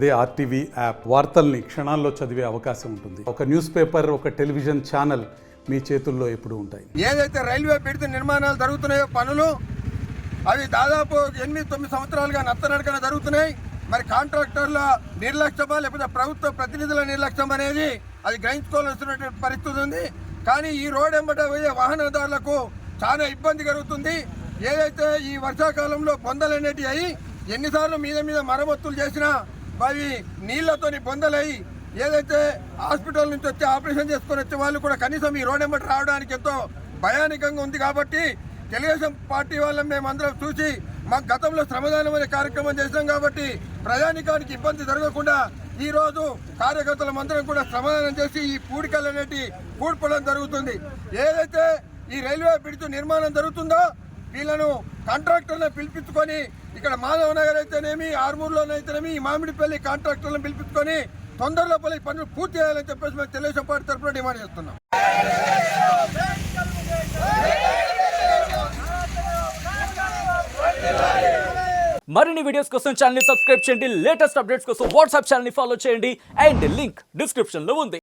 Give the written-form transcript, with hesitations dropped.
అదే RTV app వార్తల్ని క్షణాల్లో చదివే అవకాశం ఉంటుంది. ఒక న్యూస్ పేపర్, ఒక టెలివిజన్ ఛానల్ మీ చేతుల్లో ఎప్పుడూ ఉంటాయి. ఏదైతే రైల్వే బ్రిడ్జ్ నిర్మాణాలు జరుగుతున్నాయో పనులు అవి దాదాపు 8-9 సంవత్సరాలుగా నత్తనడకన జరుగుతున్నాయి. మరి కాంట్రాక్టర్ల నిర్లక్ష్యమా లేకపోతే ప్రభుత్వ ప్రతినిధుల నిర్లక్ష్యం అనేది అది గ్రహించుకోవాల్సినటువంటి పరిస్థితి ఉంది. కానీ ఈ రోడ్ వెంబట పోయే వాహనదారులకు చాలా ఇబ్బంది కలుగుతుంది. ఏదైతే ఈ వర్షాకాలంలో బొందలనేటివి అయ్యి ఎన్నిసార్లు మీద మరమ్మతులు చేసినా అవి నీళ్లతోని బొందలయ్యి ఏదైతే హాస్పిటల్ నుంచి వచ్చి ఆపరేషన్ చేసుకొని వచ్చే వాళ్ళు కూడా కనీసం ఈ రోడ్ వెంబట రావడానికి ఎంతో భయానకంగా ఉంది. కాబట్టి తెలుగుదేశం పార్టీ వాళ్ళని మేమందరం చూసి మాకు గతంలో శ్రమదానం అనే కార్యక్రమం చేసినాం. కాబట్టి ప్రయాణికానికి ఇబ్బంది జరగకుండా ఈరోజు కార్యకర్తల మందరం కూడా శ్రమదానం చేసి ఈ పూడికలు అనేటి పూడ్పడం జరుగుతుంది. ఏదైతే ఈ రైల్వే బ్రిడ్జ్ నిర్మాణం జరుగుతుందో వీళ్ళను కాంట్రాక్టర్లను పిలిపించుకొని ఇక్కడ మాధవ్ నగర్ అయితేనేమి, ఆర్మూర్లోనైతేనేమి ఈ మామిడిపల్లి కాంట్రాక్టర్లను పిలిపించుకొని తొందరలో ఈ పనులు పూర్తి చేయాలని చెప్పేసి మేము తెలుగుదేశం పార్టీ తరఫున డిమాండ్ చేస్తున్నాం. మరిన్ని వీడియోస్ కోసం ఛానల్ ని సబ్స్క్రైబ్ చేయండి. లేటెస్ట్ అప్డేట్స్ కోసం వాట్సాప్ ఛానల్ ని ఫాలో చేయండి. అండ్ లింక్ డిస్క్రిప్షన్ లో ఉంది.